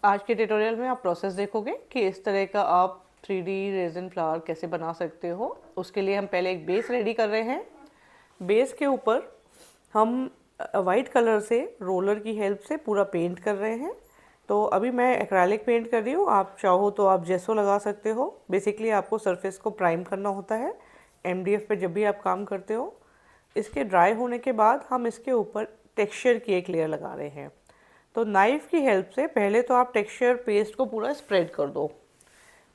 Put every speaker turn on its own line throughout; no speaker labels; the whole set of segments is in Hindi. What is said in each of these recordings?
आज के ट्यूटोरियल में आप प्रोसेस देखोगे कि इस तरह का आप 3D रेजिन फ्लावर कैसे बना सकते हो। उसके लिए हम पहले एक बेस रेडी कर रहे हैं। बेस के ऊपर हम वाइट कलर से रोलर की हेल्प से पूरा पेंट कर रहे हैं। तो अभी मैं एक्रेलिक पेंट कर रही हूँ, आप चाहो तो आप जेसो लगा सकते हो। बेसिकली आपको सरफेस को प्राइम करना होता है MDF पे जब भी आप काम करते हो। इसके ड्राई होने के बाद हम इसके ऊपर टेक्सचर की एक लेयर लगा रहे हैं। तो नाइफ़ की हेल्प से पहले तो आप टेक्सचर पेस्ट को पूरा स्प्रेड कर दो।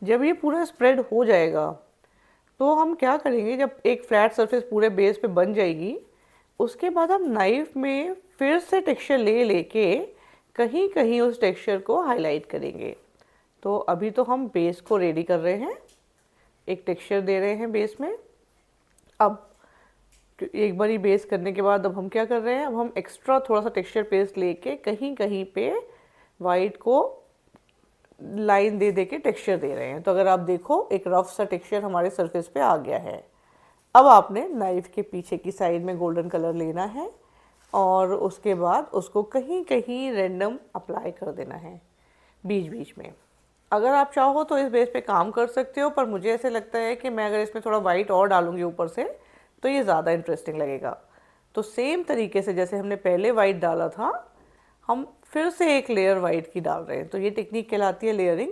जब ये पूरा स्प्रेड हो जाएगा तो हम क्या करेंगे, जब एक फ्लैट सरफेस पूरे बेस पे बन जाएगी उसके बाद हम नाइफ़ में फिर से टेक्सचर ले लेके कहीं कहीं उस टेक्सचर को हाईलाइट करेंगे। तो अभी तो हम बेस को रेडी कर रहे हैं, एक टेक्सचर दे रहे हैं बेस में। अब एक बारी बेस करने के बाद अब हम क्या कर रहे हैं, अब हम एक्स्ट्रा थोड़ा सा टेक्सचर पेस्ट लेके कहीं कहीं पे वाइट को लाइन दे दे के टेक्सचर दे रहे हैं। तो अगर आप देखो एक रफ सा टेक्सचर हमारे सरफेस पे आ गया है। अब आपने नाइफ के पीछे की साइड में गोल्डन कलर लेना है और उसके बाद उसको कहीं कहीं रैंडम अप्लाई कर देना है बीच बीच में। अगर आप चाहो तो इस बेस पे काम कर सकते हो, पर मुझे ऐसे लगता है कि मैं अगर इसमें थोड़ा वाइट और डालूंगी ऊपर से तो ये ज़्यादा इंटरेस्टिंग लगेगा। तो सेम तरीके से जैसे हमने पहले वाइट डाला था, हम फिर से एक लेयर वाइट की डाल रहे हैं। तो ये टेक्निक कहलाती है लेयरिंग,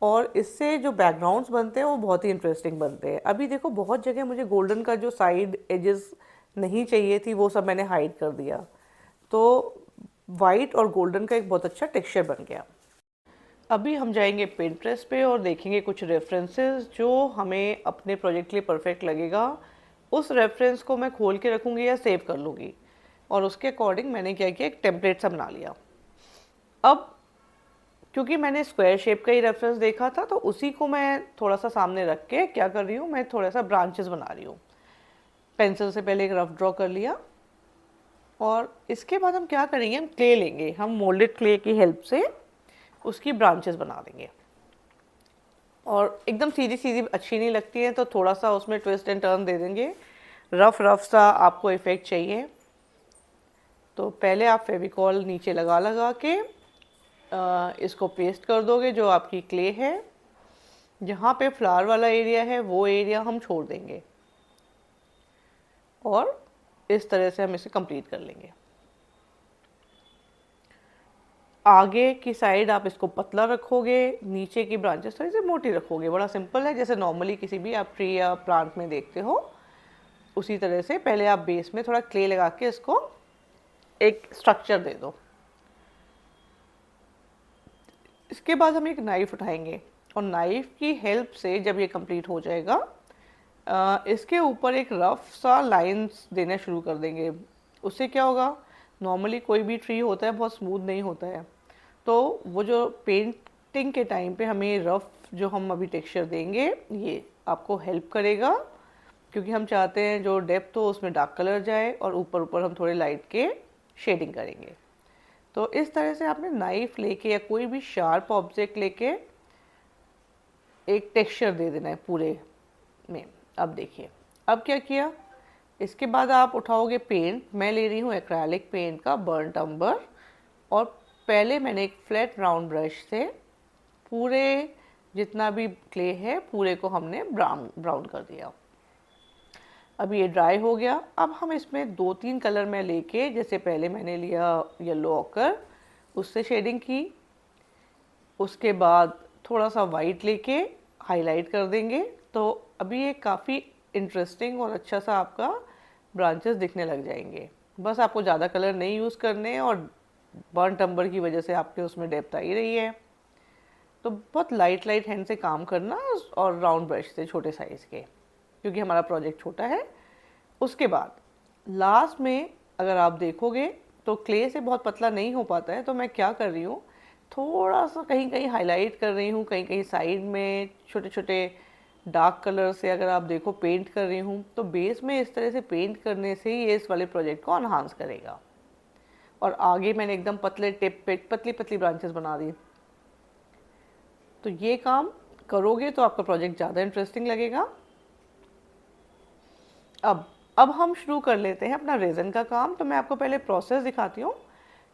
और इससे जो बैकग्राउंड्स बनते हैं वो बहुत ही इंटरेस्टिंग बनते हैं। अभी देखो बहुत जगह मुझे गोल्डन का जो साइड एजेस नहीं चाहिए थी वो सब मैंने हाइड कर दिया, तो वाइट और गोल्डन का एक बहुत अच्छा टेक्सचर बन गया। अभी हम जाएंगे पिंटरेस्ट पे और देखेंगे कुछ रेफरेंसेस जो हमें अपने प्रोजेक्ट के लिए परफेक्ट लगेगा। उस रेफरेंस को मैं खोल के रखूँगी या सेव कर लूँगी, और उसके अकॉर्डिंग मैंने क्या किया, एक टेम्पलेट सा बना लिया। अब क्योंकि मैंने स्क्वायर शेप का ही रेफरेंस देखा था तो उसी को मैं थोड़ा सा सामने रख के क्या कर रही हूँ, मैं थोड़ा सा ब्रांचेस बना रही हूँ। पेंसिल से पहले एक रफ ड्रॉ कर लिया और इसके बाद हम क्या करेंगे, हम क्ले लेंगे, हम मोल्डेड क्ले की हेल्प से उसकी ब्रांचेस बना देंगे। और एकदम सीधी सीधी अच्छी नहीं लगती है तो थोड़ा सा उसमें ट्विस्ट एंड टर्न दे देंगे। रफ रफ सा आपको इफ़ेक्ट चाहिए तो पहले आप फेविकॉल नीचे लगा लगा के इसको पेस्ट कर दोगे जो आपकी क्ले है। जहाँ पे फ्लावर वाला एरिया है वो एरिया हम छोड़ देंगे और इस तरह से हम इसे कंप्लीट कर लेंगे। आगे की साइड आप इसको पतला रखोगे, नीचे की ब्रांचेस थोड़ी सी मोटी रखोगे। बड़ा सिंपल है, जैसे नॉर्मली किसी भी आप ट्री या प्लांट में देखते हो उसी तरह से। पहले आप बेस में थोड़ा क्ले लगा के इसको एक स्ट्रक्चर दे दो। इसके बाद हम एक नाइफ़ उठाएंगे और नाइफ़ की हेल्प से जब ये कंप्लीट हो जाएगा इसके ऊपर एक रफ सा लाइंस देना शुरू कर देंगे। उससे क्या होगा, नॉर्मली कोई भी ट्री होता है बहुत स्मूथ नहीं होता है, तो वो जो पेंटिंग के टाइम पे हमें रफ जो हम अभी टेक्सचर देंगे ये आपको हेल्प करेगा, क्योंकि हम चाहते हैं जो डेप्थ हो उसमें डार्क कलर जाए और ऊपर ऊपर हम थोड़े लाइट के शेडिंग करेंगे। तो इस तरह से आपने नाइफ लेके या कोई भी शार्प ऑब्जेक्ट लेके एक टेक्सचर दे देना है पूरे में। अब देखिए अब क्या किया, इसके बाद आप उठाओगे पेंट। मैं ले रही हूँ एक्रेलिक पेंट का बर्न्ट अम्बर, और पहले मैंने एक फ्लैट राउंड ब्रश से पूरे जितना भी क्ले है पूरे को हमने ब्राउन कर दिया। अब ये ड्राई हो गया। अब हम इसमें 2-3 कलर में लेके, जैसे पहले मैंने लिया येलो ऑकर, उससे शेडिंग की। उसके बाद थोड़ा सा वाइट लेके हाईलाइट कर देंगे। तो अभी ये काफ़ी इंटरेस्टिंग और अच्छा सा आपका ब्रांचेस दिखने लग जाएंगे। बस आपको ज़्यादा कलर नहीं यूज़ करने, और बर्न्ट अम्बर की वजह से आपके उसमें डेप्थ आ ही रही है। तो बहुत लाइट लाइट हैंड से काम करना, और राउंड ब्रश से छोटे साइज़ के, क्योंकि हमारा प्रोजेक्ट छोटा है। उसके बाद लास्ट में अगर आप देखोगे तो क्ले से बहुत पतला नहीं हो पाता है, तो मैं क्या कर रही हूँ, थोड़ा सा कहीं कहीं हाईलाइट कर रही हूँ, कहीं कहीं साइड में छोटे छोटे डार्क कलर से अगर आप देखो पेंट कर रही हूँ। तो बेस में इस तरह से पेंट करने से ये इस वाले प्रोजेक्ट को एनहांस करेगा। और आगे मैंने एकदम पतले टिप पे पतली पतली ब्रांचेस बना दी। तो ये काम करोगे तो आपका प्रोजेक्ट ज़्यादा इंटरेस्टिंग लगेगा। अब हम शुरू कर लेते हैं अपना रेज़न का काम। तो मैं आपको पहले प्रोसेस दिखाती हूँ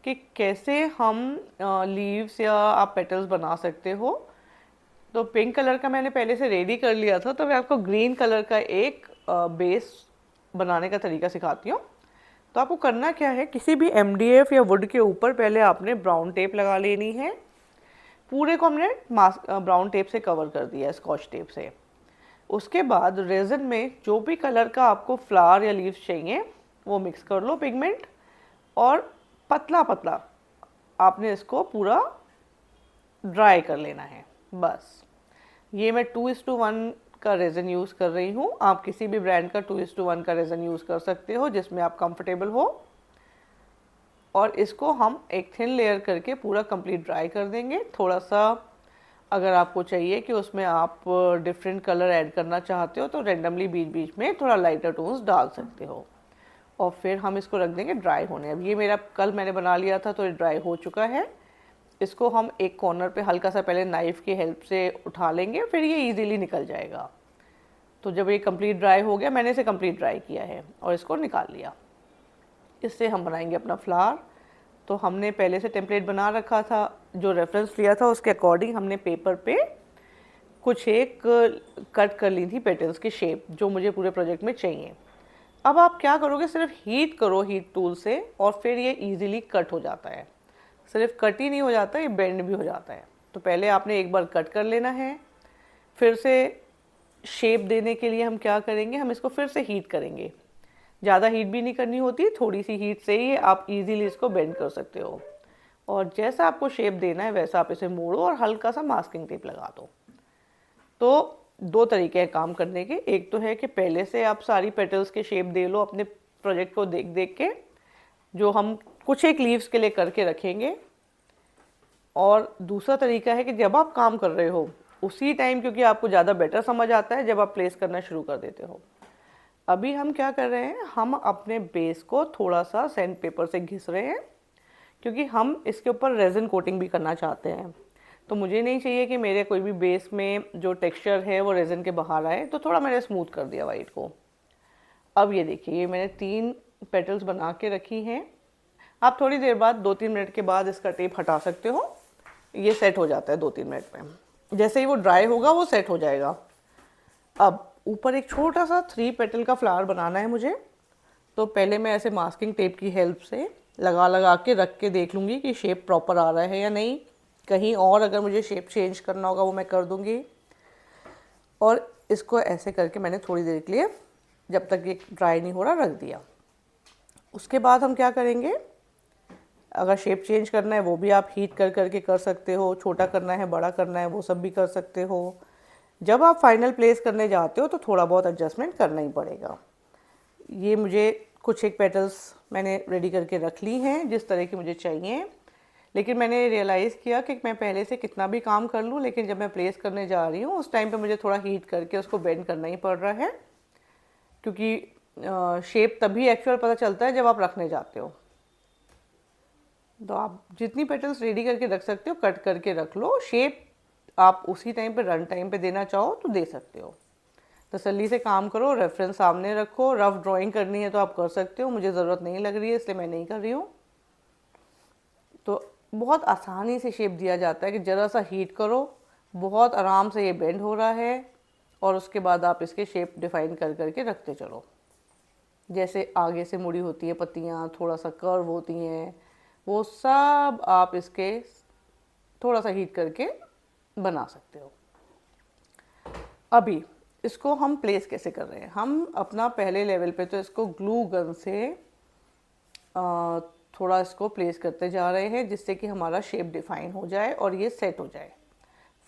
कि कैसे हम लीव्स या आप पेटल्स बना सकते हो। तो पिंक कलर का मैंने पहले से रेडी कर लिया था, तो मैं आपको ग्रीन कलर का एक बेस बनाने का तरीका सिखाती हूँ। तो आपको करना क्या है, किसी भी MDF या वुड के ऊपर पहले आपने ब्राउन टेप लगा लेनी है। पूरे को हमने ब्राउन टेप से कवर कर दिया है, स्कॉच टेप से। उसके बाद रेज़न में जो भी कलर का आपको फ्लावर या लीव्स चाहिए वो मिक्स कर लो पिगमेंट, और पतला पतला आपने इसको पूरा ड्राई कर लेना है। बस ये मैं 2:1 का रेज़न यूज़ कर रही हूँ। आप किसी भी ब्रांड का 2:1 का रेज़न यूज़ कर सकते हो जिसमें आप कंफर्टेबल हो। और इसको हम एक थिन लेयर करके पूरा कंप्लीट ड्राई कर देंगे। थोड़ा सा अगर आपको चाहिए कि उसमें आप डिफरेंट कलर ऐड करना चाहते हो तो रेंडमली बीच बीच में थोड़ा लाइटर टोन्स डाल सकते हो। और फिर हम इसको रख देंगे ड्राई होने। अब ये मेरा कल मैंने बना लिया था तो ये ड्राई हो चुका है। इसको हम एक कॉर्नर पे हल्का सा पहले नाइफ़ की हेल्प से उठा लेंगे, फिर ये इजीली निकल जाएगा। तो जब ये कंप्लीट ड्राई हो गया, मैंने इसे कंप्लीट ड्राई किया है और इसको निकाल लिया। इससे हम बनाएंगे अपना फ्लावर। तो हमने पहले से टेम्पलेट बना रखा था, जो रेफरेंस लिया था उसके अकॉर्डिंग हमने पेपर पे कुछ एक कट कर ली थी पेटल्स की शेप जो मुझे पूरे प्रोजेक्ट में चाहिए। अब आप क्या करोगे, सिर्फ हीट करो हीट टूल से, और फिर ये इजीली कट हो जाता है। सिर्फ कट ही नहीं हो जाता, ये बेंड भी हो जाता है। तो पहले आपने एक बार कट कर लेना है, फिर से शेप देने के लिए हम क्या करेंगे, हम इसको फिर से हीट करेंगे। ज़्यादा हीट भी नहीं करनी होती, थोड़ी सी हीट से ही आप इजीली इसको बेंड कर सकते हो। और जैसा आपको शेप देना है वैसा आप इसे मोड़ो और हल्का सा मास्किंग टेप लगा दो। तो दो तरीके हैं काम करने के। एक तो है कि पहले से आप सारी पेटल्स के शेप दे लो अपने प्रोजेक्ट को देख देख के, जो हम कुछ एक लीव्स के लिए करके रखेंगे। और दूसरा तरीका है कि जब आप काम कर रहे हो उसी टाइम, क्योंकि आपको ज़्यादा बेटर समझ आता है जब आप प्लेस करना शुरू कर देते हो। अभी हम क्या कर रहे हैं, हम अपने बेस को थोड़ा सा सैंड पेपर से घिस रहे हैं, क्योंकि हम इसके ऊपर रेज़न कोटिंग भी करना चाहते हैं। तो मुझे नहीं चाहिए कि मेरे कोई भी बेस में जो टेक्सचर है वो रेज़न के बाहर आए, तो थोड़ा मैंने स्मूथ कर दिया वाइट को। अब ये देखिए, ये मैंने 3 पेटल्स बना के रखी हैं। आप थोड़ी देर बाद 2-3 मिनट के बाद इसका टेप हटा सकते हो, ये सेट हो जाता है 2-3 मिनट में। जैसे ही वो ड्राई होगा वो सेट हो जाएगा। अब ऊपर एक छोटा सा 3 पेटल का फ्लावर बनाना है मुझे। तो पहले मैं ऐसे मास्किंग टेप की हेल्प से लगा लगा के रख के देख लूँगी कि शेप प्रॉपर आ रहा है या नहीं। कहीं और अगर मुझे शेप चेंज करना होगा वो मैं कर दूँगी। और इसको ऐसे करके मैंने थोड़ी देर के लिए, जब तक ये ड्राई नहीं हो रहा, रख दिया। उसके बाद हम क्या करेंगे, अगर शेप चेंज करना है वो भी आप हीट कर करके कर सकते हो, छोटा करना है बड़ा करना है वो सब भी कर सकते हो। जब आप फाइनल प्लेस करने जाते हो तो थोड़ा बहुत एडजस्टमेंट करना ही पड़ेगा। ये मुझे कुछ एक पेटल्स मैंने रेडी करके रख ली हैं जिस तरह की मुझे चाहिए, लेकिन मैंने रियलाइज़ किया कि मैं पहले से कितना भी काम कर लूँ, लेकिन जब मैं प्लेस करने जा रही हूँ उस टाइम पे मुझे थोड़ा हीट करके उसको बेंड करना ही पड़ रहा है, क्योंकि शेप तभी एक्चुअल पता चलता है जब आप रखने जाते हो। तो आप जितनी पेटल्स रेडी करके रख सकते हो कट करके रख लो। शेप आप उसी टाइम पे रन टाइम पे देना चाहो तो दे सकते हो। तसल्ली से काम करो, रेफरेंस सामने रखो। रफ ड्राइंग करनी है तो आप कर सकते हो, मुझे ज़रूरत नहीं लग रही है इसलिए मैं नहीं कर रही हूँ। तो बहुत आसानी से शेप दिया जाता है कि ज़रा सा हीट करो, बहुत आराम से ये बेंड हो रहा है, और उसके बाद आप इसके शेप डिफाइन कर करके रखते चलो। जैसे आगे से मुड़ी होती है पत्तियाँ, थोड़ा सा कर्व होती हैं, वो सब आप इसके थोड़ा सा हीट करके बना सकते हो। अभी इसको हम प्लेस कैसे कर रहे हैं, हम अपना पहले लेवल पे तो इसको ग्लू गन से थोड़ा इसको प्लेस करते जा रहे हैं जिससे कि हमारा शेप डिफाइन हो जाए और ये सेट हो जाए।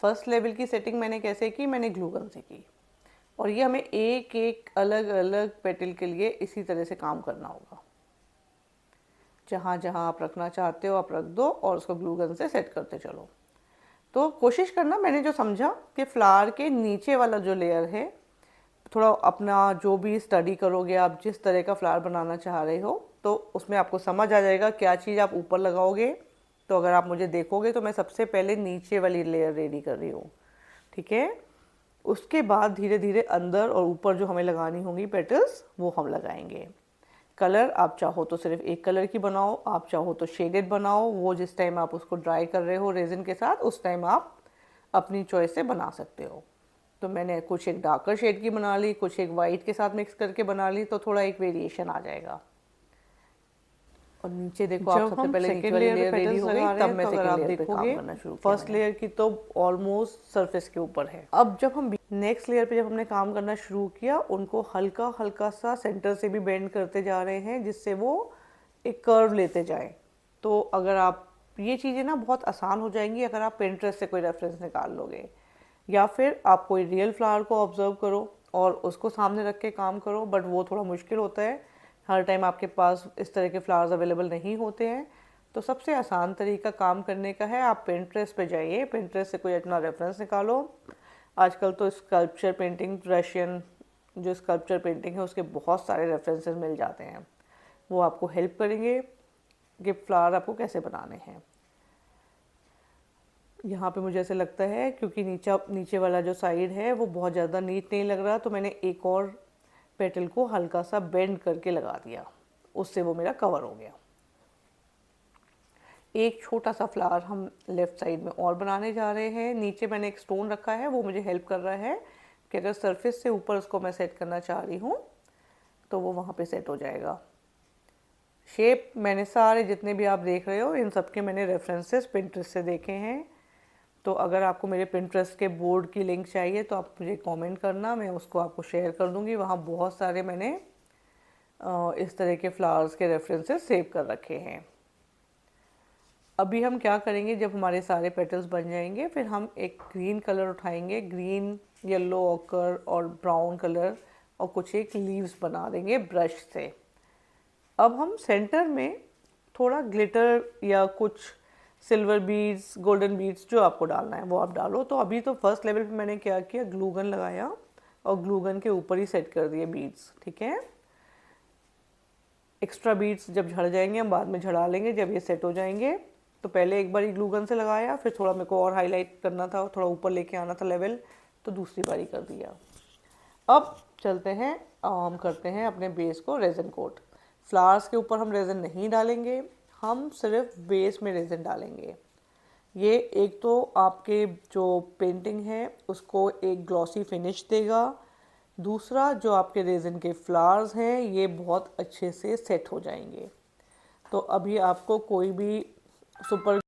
फर्स्ट लेवल की सेटिंग मैंने कैसे की, मैंने ग्लू गन से की, और ये हमें एक एक अलग अलग पेटल के लिए इसी तरह से काम करना होगा। जहाँ जहाँ आप रखना चाहते हो आप रख दो और उसको ग्लू गन से सेट करते चलो। तो कोशिश करना, मैंने जो समझा कि फ्लावर के नीचे वाला जो लेयर है, थोड़ा अपना जो भी स्टडी करोगे आप जिस तरह का फ्लावर बनाना चाह रहे हो तो उसमें आपको समझ आ जाएगा क्या चीज़ आप ऊपर लगाओगे। तो अगर आप मुझे देखोगे तो मैं सबसे पहले नीचे वाली लेयर रेडी कर रही हूँ, ठीक है। उसके बाद धीरे धीरे अंदर और ऊपर जो हमें लगानी होंगी पेटल्स वो हम लगाएंगे। कलर आप चाहो तो सिर्फ एक कलर की बनाओ, आप चाहो तो शेडेड बनाओ, वो जिस टाइम आप उसको ड्राई कर रहे हो रेजिन के साथ उस टाइम आप अपनी चॉइस से बना सकते हो। तो मैंने कुछ एक डार्कर शेड की बना ली, कुछ एक वाइट के साथ मिक्स करके बना ली, तो थोड़ा एक वेरिएशन आ जाएगा। और नीचे देखो, आप सबसे पहले नीचे वाली लेयर रेडी हो गई, तब मैं सेकंड लेयर पे काम करना शुरू किया। फर्स्ट लेयर की तो ऑलमोस्ट सरफेस के ऊपर है। अब जब हम नेक्स्ट लेयर पे जब हमने काम करना शुरू किया, उनको हल्का हल्का सा सेंटर से भी बेंड करते जा रहे हैं, जिससे वो एक कर्व लेते जाएं। तो अगर आप ये चीज़ें ना बहुत आसान हो जाएंगी अगर आप पिंटरेस्ट से कोई रेफरेंस निकाल लोगे, या फिर आप कोई रियल फ्लावर को ऑब्जर्व करो और उसको सामने रख के काम करो, बट वो थोड़ा मुश्किल होता है, हर टाइम आपके पास इस तरह के फ्लावर्स अवेलेबल नहीं होते हैं। तो सबसे आसान तरीका काम करने का है, आप पिंटरेस्ट पे जाइए, पिंटरेस्ट से कोई अपना रेफरेंस निकालो। आजकल तो स्कल्पचर पेंटिंग, रशियन जो स्कल्पचर पेंटिंग है उसके बहुत सारे रेफरेंसेस मिल जाते हैं, वो आपको हेल्प करेंगे कि फ्लावर आपको कैसे बनाने हैं। यहाँ पे मुझे ऐसे लगता है क्योंकि नीचे वाला जो साइड है वो बहुत ज़्यादा नीट नहीं लग रहा, तो मैंने एक और पेटल को हल्का सा बेंड करके लगा दिया, उससे वो मेरा कवर हो गया। एक छोटा सा फ्लावर हम लेफ़्ट साइड में और बनाने जा रहे हैं। नीचे मैंने एक स्टोन रखा है, वो मुझे हेल्प कर रहा है कि अगर सरफेस से ऊपर उसको मैं सेट करना चाह रही हूँ तो वो वहाँ पे सेट हो जाएगा। शेप मैंने सारे जितने भी आप देख रहे हो इन सब के मैंने रेफरेंसेस पिंटरेस्ट से देखे हैं। तो अगर आपको मेरे पिंटरेस्ट के बोर्ड की लिंक चाहिए तो आप मुझे कमेंट करना, मैं उसको आपको शेयर कर दूँगी। वहाँ बहुत सारे मैंने इस तरह के फ्लावर्स के रेफरेंसेस सेव कर रखे हैं। अभी हम क्या करेंगे, जब हमारे सारे पेटल्स बन जाएंगे फिर हम एक ग्रीन कलर उठाएंगे, ग्रीन, येलो ऑकर और ब्राउन कलर, और कुछ एक लीव्स बना देंगे ब्रश से। अब हम सेंटर में थोड़ा ग्लिटर या कुछ सिल्वर बीड्स, गोल्डन बीड्स जो आपको डालना है वो आप डालो। तो अभी तो फर्स्ट लेवल पे मैंने क्या किया, ग्लू गन लगाया और ग्लू गन के ऊपर ही सेट कर दिए बीड्स, ठीक है। एक्स्ट्रा बीड्स जब झड़ जाएंगे हम बाद में झड़ा लेंगे जब ये सेट हो जाएंगे। तो पहले एक बार ग्लू गन से लगाया, फिर थोड़ा मेरे को और हाईलाइट करना था, थोड़ा ऊपर लेके आना था लेवल, तो दूसरी बारी कर दिया। अब चलते हैं, हम करते हैं अपने बेस को रेजिन कोट। फ्लावर्स के ऊपर हम रेजिन नहीं डालेंगे, हम सिर्फ बेस में रेजिन डालेंगे। ये एक तो आपके जो पेंटिंग है उसको एक ग्लॉसी फिनिश देगा, दूसरा जो आपके रेजिन के फ्लावर्स हैं ये बहुत अच्छे से सेट हो जाएंगे। तो अभी आपको कोई भी सुपर